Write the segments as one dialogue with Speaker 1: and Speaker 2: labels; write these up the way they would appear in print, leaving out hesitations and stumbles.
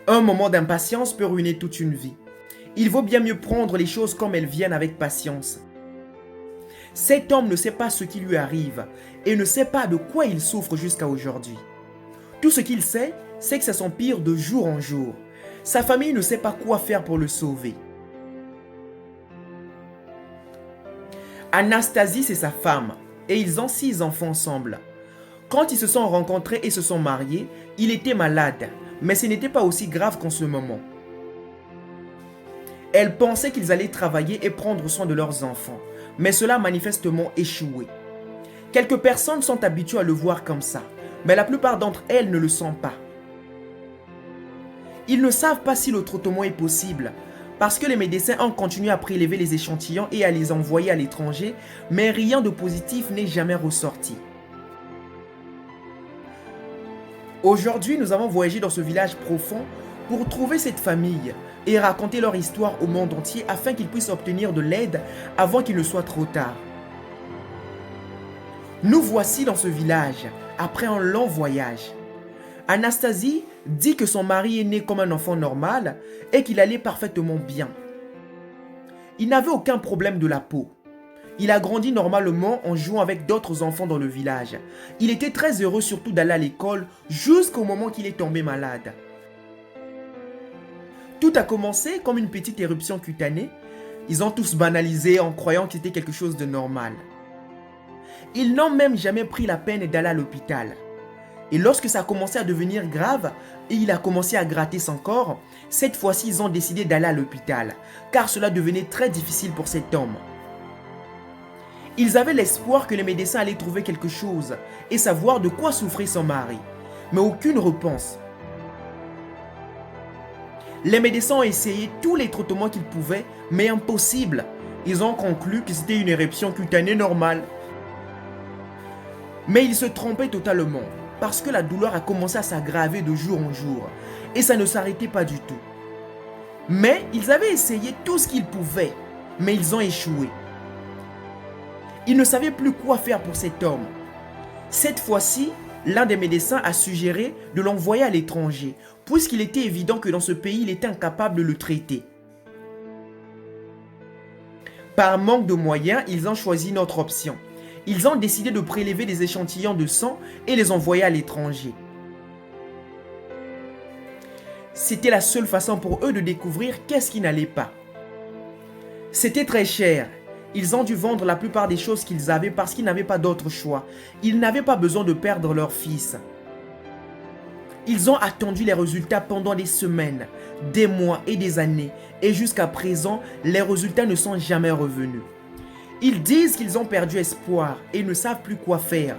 Speaker 1: Un moment d'impatience peut ruiner toute une vie. Il vaut bien mieux prendre les choses comme elles viennent avec patience. Cet homme ne sait pas ce qui lui arrive et ne sait pas de quoi il souffre jusqu'à aujourd'hui. Tout ce qu'il sait, c'est que ça s'empire de jour en jour. Sa famille ne sait pas quoi faire pour le sauver. Anastasie, c'est sa femme et ils ont 6 enfants ensemble. Quand ils se sont rencontrés et se sont mariés, il était malade, mais ce n'était pas aussi grave qu'en ce moment. Elle pensait qu'ils allaient travailler et prendre soin de leurs enfants, mais cela a manifestement échoué. Quelques personnes sont habituées à le voir comme ça, mais la plupart d'entre elles ne le sont pas. Ils ne savent pas si le traitement est possible, parce que les médecins ont continué à prélever les échantillons et à les envoyer à l'étranger, mais rien de positif n'est jamais ressorti. Aujourd'hui, nous avons voyagé dans ce village profond pour trouver cette famille et raconter leur histoire au monde entier afin qu'ils puissent obtenir de l'aide avant qu'il ne soit trop tard. Nous voici dans ce village après un long voyage. Anastasie dit que son mari est né comme un enfant normal et qu'il allait parfaitement bien. Il n'avait aucun problème de la peau. Il a grandi normalement en jouant avec d'autres enfants dans le village. Il était très heureux surtout d'aller à l'école jusqu'au moment qu'il est tombé malade. Tout a commencé comme une petite éruption cutanée. Ils ont tous banalisé en croyant que c'était quelque chose de normal. Ils n'ont même jamais pris la peine d'aller à l'hôpital. Et lorsque ça a commencé à devenir grave et il a commencé à gratter son corps, cette fois-ci ils ont décidé d'aller à l'hôpital car cela devenait très difficile pour cet homme. Ils avaient l'espoir que les médecins allaient trouver quelque chose et savoir de quoi souffrait son mari, mais aucune réponse. Les médecins ont essayé tous les traitements qu'ils pouvaient, mais impossible. Ils ont conclu que c'était une éruption cutanée normale. Mais ils se trompaient totalement, parce que la douleur a commencé à s'aggraver de jour en jour, et ça ne s'arrêtait pas du tout. Mais ils avaient essayé tout ce qu'ils pouvaient, mais ils ont échoué. Ils ne savaient plus quoi faire pour cet homme. Cette fois-ci, l'un des médecins a suggéré de l'envoyer à l'étranger, puisqu'il était évident que dans ce pays, il était incapable de le traiter. Par manque de moyens, ils ont choisi notre option. Ils ont décidé de prélever des échantillons de sang et les envoyer à l'étranger. C'était la seule façon pour eux de découvrir qu'est-ce qui n'allait pas. C'était très cher. Ils ont dû vendre la plupart des choses qu'ils avaient parce qu'ils n'avaient pas d'autre choix. Ils n'avaient pas besoin de perdre leur fils. Ils ont attendu les résultats pendant des semaines, des mois et des années. Et jusqu'à présent, les résultats ne sont jamais revenus. Ils disent qu'ils ont perdu espoir et ne savent plus quoi faire.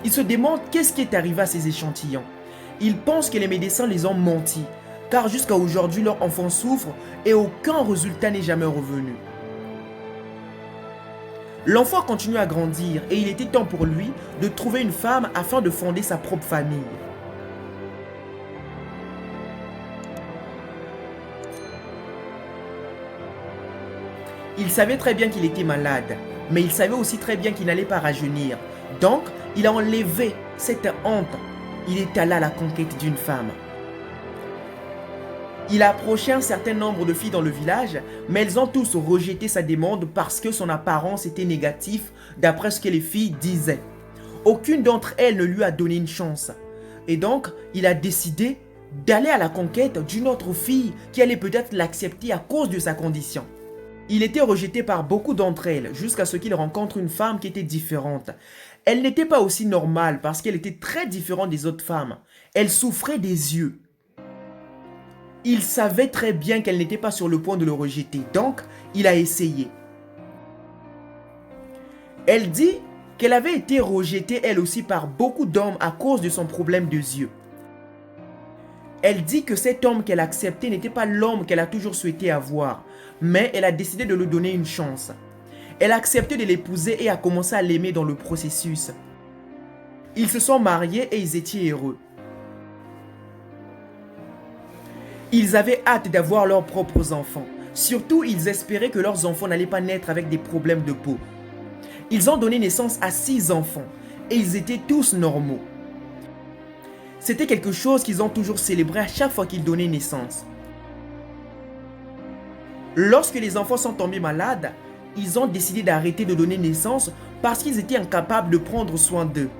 Speaker 1: Ils se demandent qu'est-ce qui est arrivé à ces échantillons. Ils pensent que les médecins les ont menti, car jusqu'à aujourd'hui, leur enfant souffre et aucun résultat n'est jamais revenu. L'enfant continue à grandir et il était temps pour lui de trouver une femme afin de fonder sa propre famille. Il savait très bien qu'il était malade, mais il savait aussi très bien qu'il n'allait pas rajeunir. Donc, il a enlevé cette honte. Il est allé à la conquête d'une femme. Il a approché un certain nombre de filles dans le village, mais elles ont tous rejeté sa demande parce que son apparence était négative d'après ce que les filles disaient. Aucune d'entre elles ne lui a donné une chance. Et donc, il a décidé d'aller à la conquête d'une autre fille qui allait peut-être l'accepter à cause de sa condition. Il était rejeté par beaucoup d'entre elles jusqu'à ce qu'il rencontre une femme qui était différente. Elle n'était pas aussi normale parce qu'elle était très différente des autres femmes. Elle souffrait des yeux. Il savait très bien qu'elle n'était pas sur le point de le rejeter, donc il a essayé. Elle dit qu'elle avait été rejetée elle aussi par beaucoup d'hommes à cause de son problème de yeux. Elle dit que cet homme qu'elle acceptait n'était pas l'homme qu'elle a toujours souhaité avoir, mais elle a décidé de lui donner une chance. Elle a accepté de l'épouser et a commencé à l'aimer dans le processus. Ils se sont mariés et ils étaient heureux. Ils avaient hâte d'avoir leurs propres enfants. Surtout, ils espéraient que leurs enfants n'allaient pas naître avec des problèmes de peau. Ils ont donné naissance à 6 enfants et ils étaient tous normaux. C'était quelque chose qu'ils ont toujours célébré à chaque fois qu'ils donnaient naissance. Lorsque les enfants sont tombés malades, ils ont décidé d'arrêter de donner naissance parce qu'ils étaient incapables de prendre soin d'eux.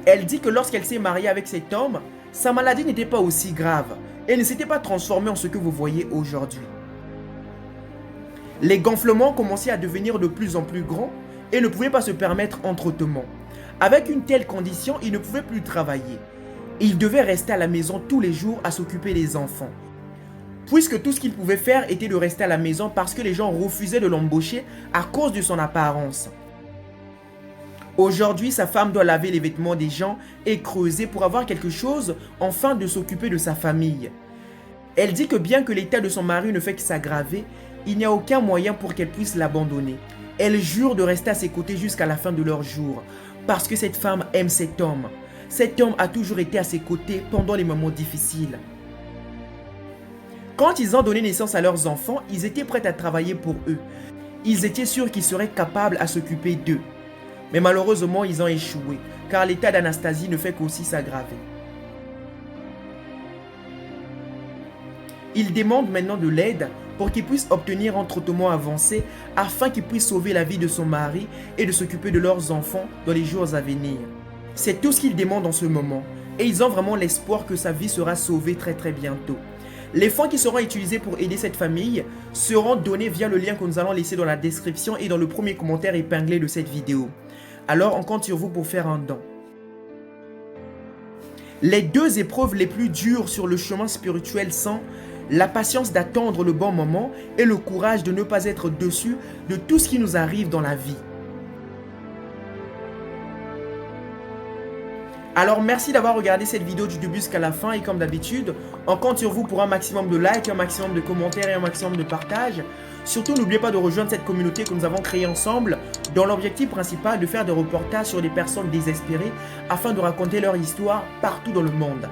Speaker 1: Elle dit que lorsqu'elle s'est mariée avec cet homme, sa maladie n'était pas aussi grave et ne s'était pas transformée en ce que vous voyez aujourd'hui. Les gonflements commençaient à devenir de plus en plus grands et ne pouvaient pas se permettre un traitement. Avec une telle condition, il ne pouvait plus travailler. Il devait rester à la maison tous les jours à s'occuper des enfants. Puisque tout ce qu'il pouvait faire était de rester à la maison parce que les gens refusaient de l'embaucher à cause de son apparence. Aujourd'hui, sa femme doit laver les vêtements des gens et creuser pour avoir quelque chose afin de s'occuper de sa famille. Elle dit que bien que l'état de son mari ne fait que s'aggraver, il n'y a aucun moyen pour qu'elle puisse l'abandonner. Elle jure de rester à ses côtés jusqu'à la fin de leur jour parce que cette femme aime cet homme. Cet homme a toujours été à ses côtés pendant les moments difficiles. Quand ils ont donné naissance à leurs enfants, ils étaient prêts à travailler pour eux. Ils étaient sûrs qu'ils seraient capables à s'occuper d'eux. Mais malheureusement, ils ont échoué, car l'état d'Anastasie ne fait qu'aussi s'aggraver. Ils demandent maintenant de l'aide pour qu'ils puissent obtenir un traitement avancé afin qu'ils puissent sauver la vie de son mari et de s'occuper de leurs enfants dans les jours à venir. C'est tout ce qu'ils demandent en ce moment et ils ont vraiment l'espoir que sa vie sera sauvée très bientôt. Les fonds qui seront utilisés pour aider cette famille seront donnés via le lien que nous allons laisser dans la description et dans le premier commentaire épinglé de cette vidéo. Alors on compte sur vous pour faire un don. Les deux épreuves les plus dures sur le chemin spirituel sont la patience d'attendre le bon moment et le courage de ne pas être déçu de tout ce qui nous arrive dans la vie. Alors merci d'avoir regardé cette vidéo du début jusqu'à la fin et comme d'habitude, on compte sur vous pour un maximum de likes, un maximum de commentaires et un maximum de partage. Surtout n'oubliez pas de rejoindre cette communauté que nous avons créée ensemble dont l'objectif principal est de faire des reportages sur des personnes désespérées afin de raconter leur histoire partout dans le monde.